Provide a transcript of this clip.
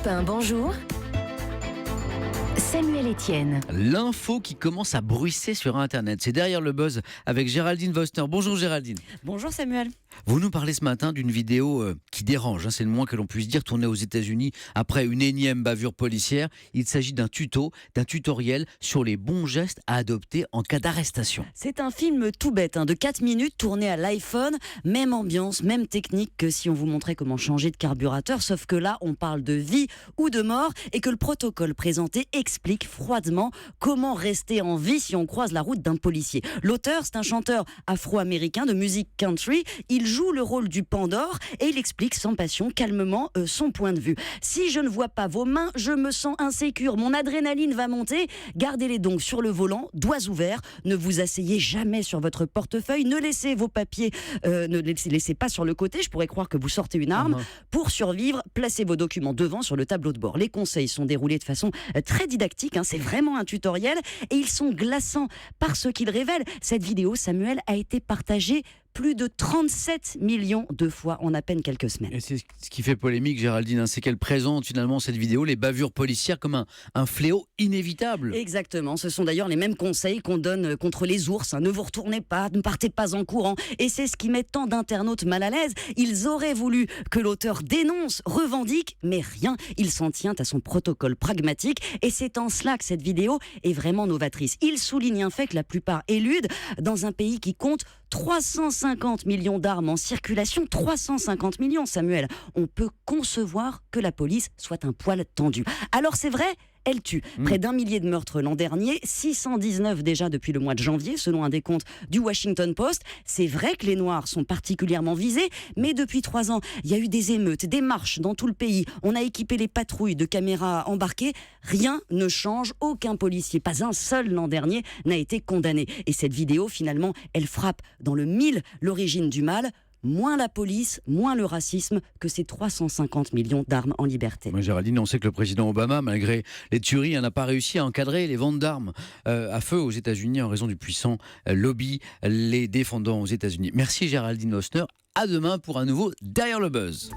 Europe 1, bonjour. Samuel Etienne. L'info qui commence à bruisser sur Internet, c'est Derrière le buzz avec Géraldine Wössner. Bonjour Géraldine. Bonjour Samuel. Vous nous parlez ce matin d'une vidéo qui dérange, c'est le moins que l'on puisse dire, tournée aux États-Unis après une énième bavure policière. Il s'agit d'un tutoriel sur les bons gestes à adopter en cas d'arrestation. C'est un film tout bête, de 4 minutes tourné à l'iPhone. Même ambiance, même technique que si on vous montrait comment changer de carburateur. Sauf que là, on parle de vie ou de mort et que le protocole présenté explique froidement comment rester en vie si on croise la route d'un policier. L'auteur, c'est un chanteur afro-américain de musique country. Il joue le rôle du Pandore et il explique sans passion, calmement, son point de vue. Si je ne vois pas vos mains, je me sens insécure. Mon adrénaline va monter. Gardez-les donc sur le volant, doigts ouverts. Ne vous asseyez jamais sur votre portefeuille. Ne laissez vos papiers, ne les laissez pas sur le côté. Je pourrais croire que vous sortez une arme. Pour survivre, placez vos documents devant sur le tableau de bord. Les conseils sont déroulés de façon très didactique. C'est vraiment un tutoriel et ils sont glaçants par ce qu'ils révèlent. Cette vidéo, Samuel, a été partagée plus de 37 millions de fois en à peine quelques semaines. Et c'est ce qui fait polémique, Géraldine, c'est qu'elle présente finalement cette vidéo, les bavures policières, comme un fléau inévitable. Exactement, ce sont d'ailleurs les mêmes conseils qu'on donne contre les ours. Ne vous retournez pas, ne partez pas en courant. Et c'est ce qui met tant d'internautes mal à l'aise. Ils auraient voulu que l'auteur dénonce, revendique, mais rien. Il s'en tient à son protocole pragmatique. Et c'est en cela que cette vidéo est vraiment novatrice. Il souligne un fait que la plupart éludent dans un pays qui compte 350 millions d'armes en circulation. 350 millions, Samuel. On peut concevoir que la police soit un poil tendu. Alors c'est vrai, elle tue. Près d'1 millier de meurtres l'an dernier, 619 déjà depuis le mois de janvier, selon un décompte du Washington Post. C'est vrai que les Noirs sont particulièrement visés, mais depuis 3 ans, il y a eu des émeutes, des marches dans tout le pays. On a équipé les patrouilles de caméras embarquées. Rien ne change. Aucun policier, pas un seul l'an dernier, n'a été condamné. Et cette vidéo, finalement, elle frappe dans le mille l'origine du mal. Moins la police, moins le racisme que ces 350 millions d'armes en liberté. Moi, Géraldine, on sait que le président Obama, malgré les tueries, n'a pas réussi à encadrer les ventes d'armes à feu aux États-Unis en raison du puissant lobby les défendant aux États-Unis. Merci Géraldine Wössner. À demain pour un nouveau Derrière le buzz.